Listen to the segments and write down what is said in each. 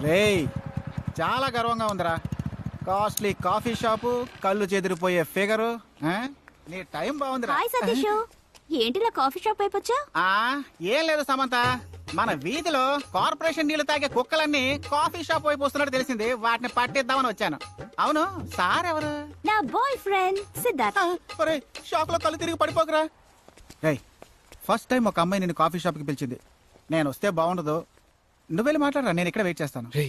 రేయ్ చాలా గర్వంగా ఉందిరా. కాస్ట్లీ కాఫీ షాపు, కళ్ళు చెదిరిపోయే ఫిగరు. నీ టైం బాగుందిరా. హాయ్ సతీష్, ఏంటిలా కాఫీ షాప్ వైపు వచ్చా? ఏం లేదు సమంత, మన వీధిలో కార్పొరేషన్ నీళ్లు తాగే కుక్కలన్నీ కాఫీ షాప్ వైపు వస్తున్నట్టు తెలిసింది. వాటిని పట్టిద్దామని వచ్చాను. అవును, సార్ ఎవరు? నా బాయ్ ఫ్రెండ్ సిద్ధార్థ్. షాప్ లో కళ్ళు తిరిగి పడిపోకరా. రేయ్, ఫస్ట్ టైం ఒక అమ్మాయి నిన్ను కాఫీ షాప్ కి పిలిచింది. నేను వస్తే బాగుండదు. నువ్వు వెళ్ళి మాట్లాడరా, నేను ఇక్కడ వెయిట్ చేస్తాను. రే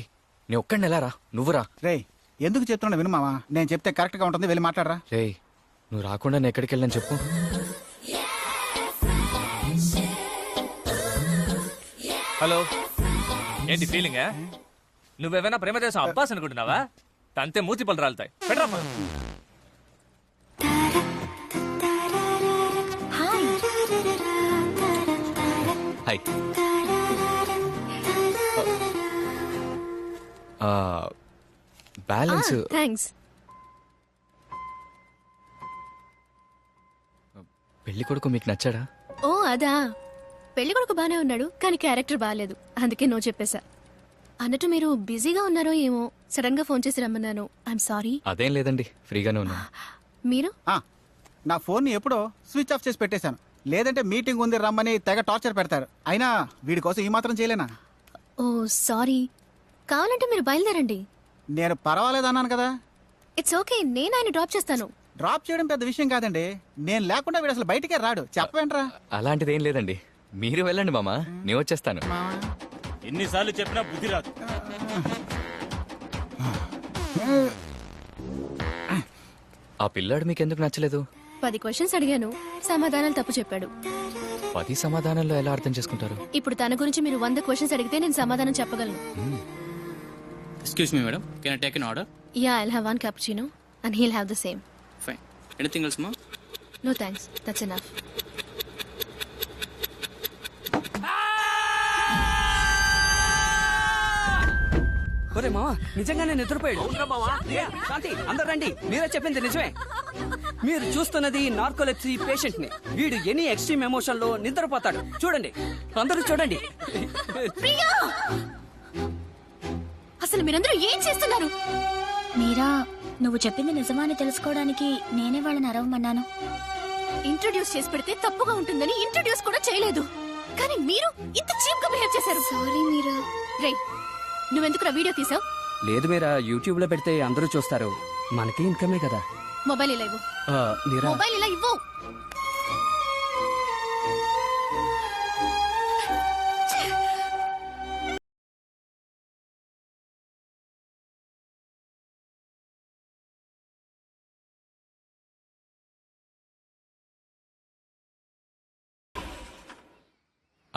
నీ ఒక్కడిని ఎలా రా, నువ్వురా. రేయ్, ఎందుకు చెప్తున్నా విను మావా, నేను చెప్తే కరెక్ట్ గా ఉంటుంది. వెళ్ళి మాట్లాడరా. రే నువ్వు రాకుండా నేను ఎక్కడికి వెళ్ళని చెప్పు. హలో, ఏంటి ఫీలింగ్? నువ్వేమైనా ప్రేమ దేశం అబ్బాస్ అనుకుంటున్నావా? తంతే మూతి పళ్ళు రాలుతాయి. పెట్టరా హాయ్. Balance thanks. పెళ్లి కొడుకు మీకు నచ్చాడా? ఓ అదా, పెళ్లి కొడుకు బానే ఉన్నాడు కానీ క్యారెక్టర్ బాగాలేదు, అందుకే నో చెప్పేశా. అన్నట్టు మీరు బిజీగా ఉన్నారో ఏమో, సడన్ గా ఫోన్ చేసి రమ్మన్నాను. I'm sorry. అదేం లేదండి, ఫ్రీగానే ఉన్నాను. మీరు? నా ఫోన్ ని ఎప్పుడో స్విచ్ ఆఫ్ చేసి పెట్టేశాను. లేదంటే మీటింగ్ ఉంది రమ్మని తెగ టార్చర్ పెడతారు. అయినా వీడి కోసం ఈ మాత్రం చేయలేనా? ఓ సారీ. కావాలంటే మీరు బయలుదేరండి. నేను పర్వాలేదన్నాను కదా. ఇట్స్ ఓకే, నేను ఆయన డ్రాప్ చేస్తాను. డ్రాప్ చేయడం పెద్ద విషయం కాదండి. నేను లేకుండా వీడు అసలు బయటికే రాడు. చెప్పవేంట్రా? అలాంటిదేం లేదండి, మీరు వెళ్ళండి మామా, నేను వచ్చేస్తాను. ఎన్నిసార్లు చెప్పినా బుద్ధి రాదు. ఆ పిల్లాడు మీకు ఎందుకు నచ్చలేదు? 10 క్వశ్చన్స్ అడిగాను, సమాధానాలు తప్పు చెప్పాడు. 10 సమాధానాల్లో ఎలా అర్థం చేసుకుంటారు? ఇప్పుడు తన గురించి మీరు 100 క్వశ్చన్స్ అడిగితే నేను సమాధానం చెప్పగలను. Excuse me, madam. Can I take an order? Yeah, I'll have 1 cappuccino and he'll have the same. Fine. Anything else, ma'am? No thanks, that's enough. ఒరే మావా, నిజంగానే నిద్రపోయాడు. శాంతి, అందరు రండి, మీరే చెప్పింది నిజమే. మీరు చూస్తున్నది నార్కోలెప్సీ పేషెంట్ ని. వీడు ఎనీ ఎక్స్ట్రీమ్ ఎమోషన్ లో నిద్రపోతాడు. చూడండి, అందరూ చూడండి. ప్రియా, అసలు మీరందరూ ఏం చేస్తున్నారు? మీరా, నువ్వు చెప్పింది నిజమా అని తెలుసుకోవడానికి నేనే వాళ్ళని అరవమన్నాను. ఇంట్రొడ్యూస్ చేసి పెడితే తప్పుగా ఉంటుందని ఇంట్రొడ్యూస్ కూడా చేయలేదు, కానీ మీరు ఇంత చీప్ గా బిహేవ్ చేశారు. సారీ మీరా. రే, నువ్వెందుకు వీడియో తీసావు? లేదు మీరా, యూట్యూబ్ లో పెడితే అందరూ చూస్తారు, మనకి ఇన్కమే కదా. మొబైల్ ఇలా ఇవ్వు. మీరా, మొబైల్ ఇలా ఇవ్వు.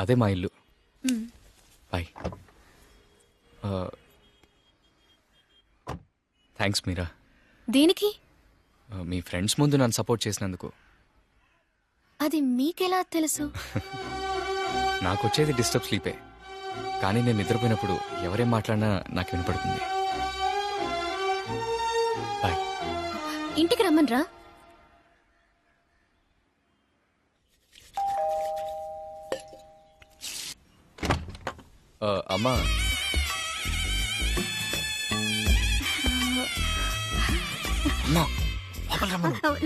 అదే మా ఇల్లు. బాయ్. థ్యాంక్స్ మీరా. దేనికి? మీ ఫ్రెండ్స్ ముందు నన్ను సపోర్ట్ చేసినందుకు. అది మీకెలా తెలుసు? నాకు వచ్చేది డిస్టర్బ్ స్లీపే, కానీ నేను నిద్రపోయినప్పుడు ఎవరేం మాట్లాడినా నాకు వినపడుతుంది. బాయ్. ఇంటికి రమ్మన్రా. అమ్మా,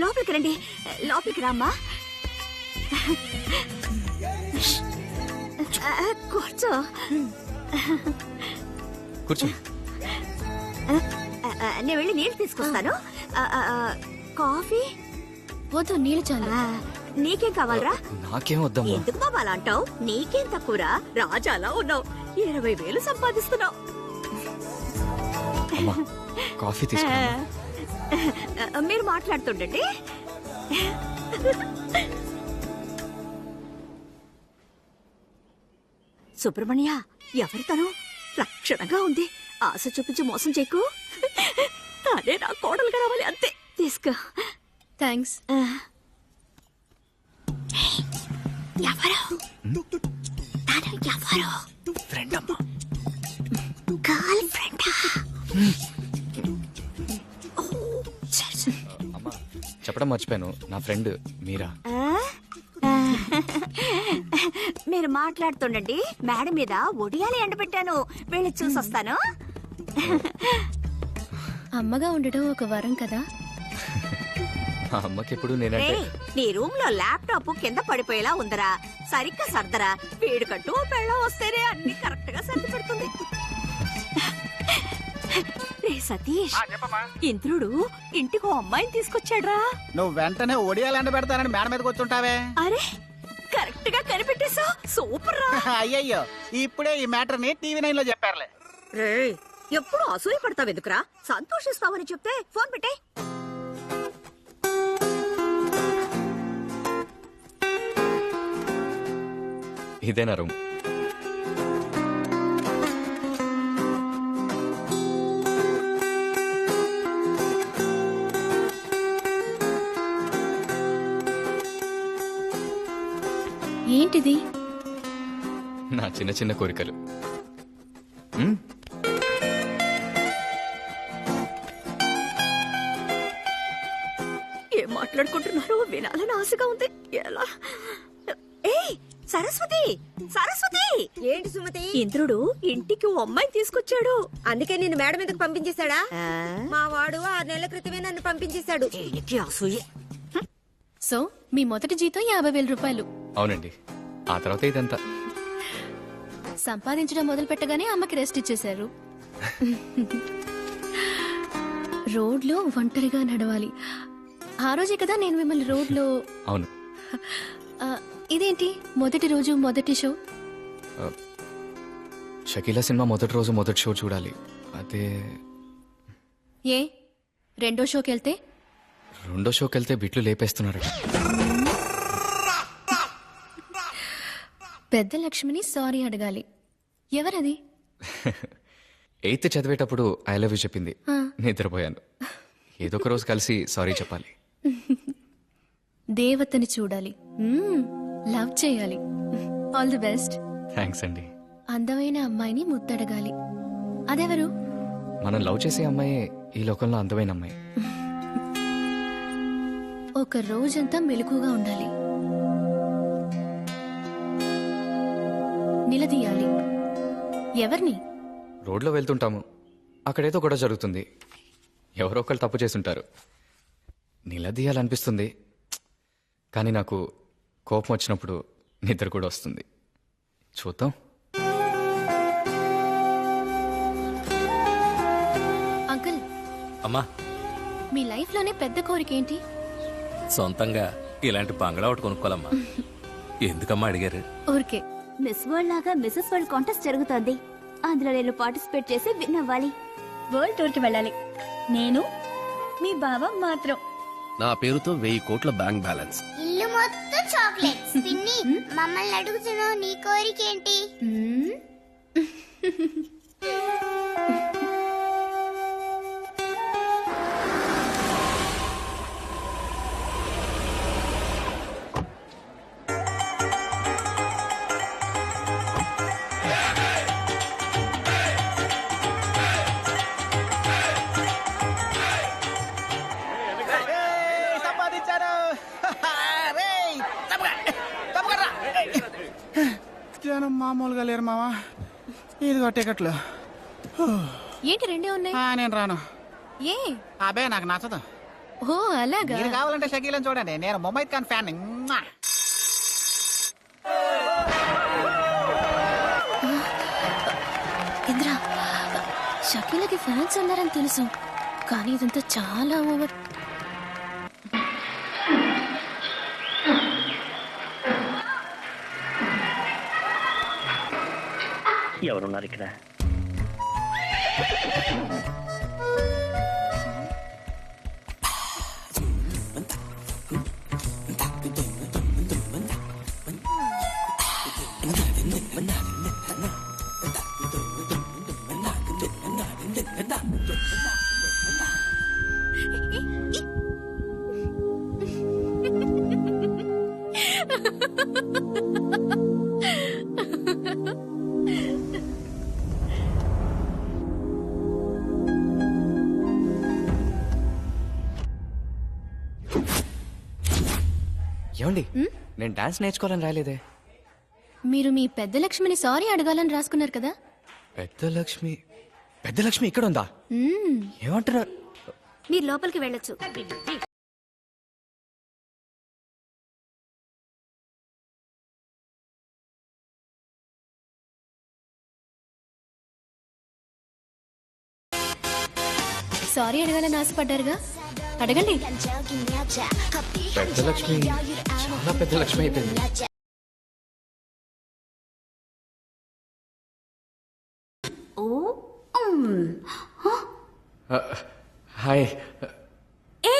లోపలికి రండి, లోపలికి రామ్మా. కూర్చో. కూర్చో. నేను వెళ్ళి నీళ్ళు తీసుకొస్తాను. కాఫీ వద్దు, నీళ్ళు చాలు. నీకేం కావాలరా? నాకేం వద్దమ్మా. ఎందుకు బాబా అలా అంటావు? నీకేం తక్కువరా? రాజాలా ఉన్నావు, 20,000 సంపాదిస్తున్నావు. అమ్మా, కాఫీ తీసుకురా. మీరు మాట్లాడుతుండండి. సుబ్రహ్మణ్య, ఎవరి తను? లక్షణంగా ఉంది. ఆశ చూపించి మోసం చేయకు. అదే నా కోడలుగా రావాలి, అంతే. తీసుకో. థ్యాంక్స్. ఎవరు? తను ఎవరు? ఫ్రెండ్ అమ్మా. గర్ల్ ఫ్రెండా? అమ్మా, చెప్పడం మర్చిపోయాను, నా ఫ్రెండ్ మీరా. మీరు మాట్లాడుతుండండి. మేడ మీద ఒడియాలి ఎండబెట్టాను, వెళ్ళి చూసొస్తాను. అమ్మగా ఉండటం ఒక వరం కదా. మా అమ్మకి ఎప్పుడు నేనంటే నీ రూమ్ లో ల్యాప్టాప్ కింద పడిపోయేలా ఉందరా, సరిగ్గా సర్దరా. వీడికంటూ పెళ్ళం వస్తేనే అన్ని కరెక్ట్ గా సర్ది పెడుతుంది. రే సతీష్, ఇంద్రుడు ఇంటికో అమ్మాయిని తీసుకొచ్చాడ్రా. నువ్వు వెంటనే ఒడియాలండ పెడతానని మేడ మీదకి వచ్చుంటావే. అరే కరెక్ట్ గా కనిపెట్టేశా, సూపర్ రా. అయ్యయ్యో, ఇప్పుడే ఈ మ్యాటర్ ని TV9 లో చెప్పారులే. రే ఎప్పుడు అసూయ పడతావు ఎందుకురా? సంతోషిస్తావని చెప్తే ఫోన్ పెట్టే. ఇదేనా రూమ్? ఏంటిది? నా చిన్న చిన్న కోరికలు. మ్? ఏం మాట్లాడుకుంటున్నారో వినాలని ఆశగా ఉంది. ఎలా? ఏయ్ సరస్వతి, సరస్వతి! ఏంటి సుమతి? ఇంద్రుడు ఇంటికి ఓ అమ్మాయిని తీసుకొచ్చాడు. అందుకే నిన్ను మేడ మీదకి పంపించేశాడా? మా వాడు 6 నెలల క్రితమే నన్ను పంపించేశాడు. దీనికి అసూయ. సో మీ మొదటి జీతం 50,000 రూపాయలు. అవునండి. ఆ తర్వాత ఇదంతా. సంపాదించడం మొదలు పెట్టగానే అమ్మకి రెస్ట్ ఇచ్చేశారు. రోడ్లో ఒంటరిగా నడవాలి. ఆ రోజే కదా నేను మిమ్మల్ని రోడ్లో. అవును. ఆ, ఇదేంటి మొదటి రోజు మొదటి షో? షకీలా సినిమా మొదటి రోజు మొదటి షో చూడాలి. అదే ఏ రెండో షోకి వెళ్తే? రెండో షోకి వెళ్తే బిట్లు లేపేస్తున్నారు. పెద్ద లక్ష్మిని సారీ అడగాలి. ఎవరది? 8th చదివేటప్పుడు ఐ లవ్ యూ చెప్పింది. ఆ. నిద్రపోయాను. ఏదో ఒక రోజు కలిసి సారీ చెప్పాలి. దేవతని చూడాలి, లవ్ చేయాలి. All the best. థ్యాంక్స్ అండి. అందమైన అమ్మాయిని ముద్దడగాలి. అదెవరు? మనం లవ్ చేసే అమ్మాయే ఈ లోకంలో అందమైన అమ్మాయి. ఒక రోజంతా మెలకుగా ఉండాలి. నిలదీయాలి. ఎవరిని? రోడ్లో వెళ్తుంటాము, అక్కడేదో గొడవ జరుగుతుంది. ఎవరో ఒకళ్ళు తప్పు చేసుంటారు. నిలదీయాలనిపిస్తుంది, కానీ నాకు కోపం వచ్చినప్పుడు నిద్ర కూడా వస్తుంది. చూద్దాం. అంకుల్, అమ్మా, మీ లైఫ్ లోనే పెద్ద కోరిక ఏంటి? సొంతంగా ఇలాంటి బంగ్లా ఒకటి కొనుక్కోవాలమ్మా. ఎందుకమ్మా అడిగారు? ఊరికే. మిస్ వరల్డ్ లాగా మిసెస్ వరల్డ్ కాంటెస్ట్ జరుగుతోంది. అందులో నేను పార్టిసిపేట్ చేసి విన్ అవ్వాలి. వరల్డ్ టూర్ కి వెళ్ళాలి. నేను మీ బావ మాత్రం. నా పేరుతో 1000 కోట్ల బ్యాంక్ బ్యాలెన్స్. ఇల్లు మొత్తం చాక్లెట్స్. పిన్ని, మమ్మల్ని అడుగుతున్నావు, నీ కోరికేంటి? సంపాదించారు. జనం మామూలుగా లేరు మావా. ఇదిగో టికెట్లు. ఏంటి రెండే ఉన్నాయి? నేను రాను. ఏ? అబే నాకు నచ్చదు. ఓ అలాగా. మీరు కావాలంటే షకీలని చూడండి, నేను ముమైత్ ఖాన్ ఫ్యాన్. ఇంద్ర, షకీలకి ఫ్యాన్స్ ఉన్నారని తెలుసు, కానీ ఇదంతా చాలా ఓవర్. ఎవరున్నారు ఇక్కడ? ఏమండి, నేను డాన్స్ నేర్చుకోవాలని రాలేదే. మీరు మీ పెద్ద లక్ష్మిని సారీ అడగాలని రాసుకున్నారు కదా. పెద్ద లక్ష్మి పెద్ద లక్ష్మి ఇక్కడ ఉందా? ఏమంటారు? మీరు లోపలికి వెళ్ళొచ్చు. సారీ అడగాలని ఆశపడ్డారుగా, అడగండి. పెద్ద లక్ష్మి చాలా పెద్ద లక్ష్మి అయిపోయింది. ఓ హాయ్. ఏ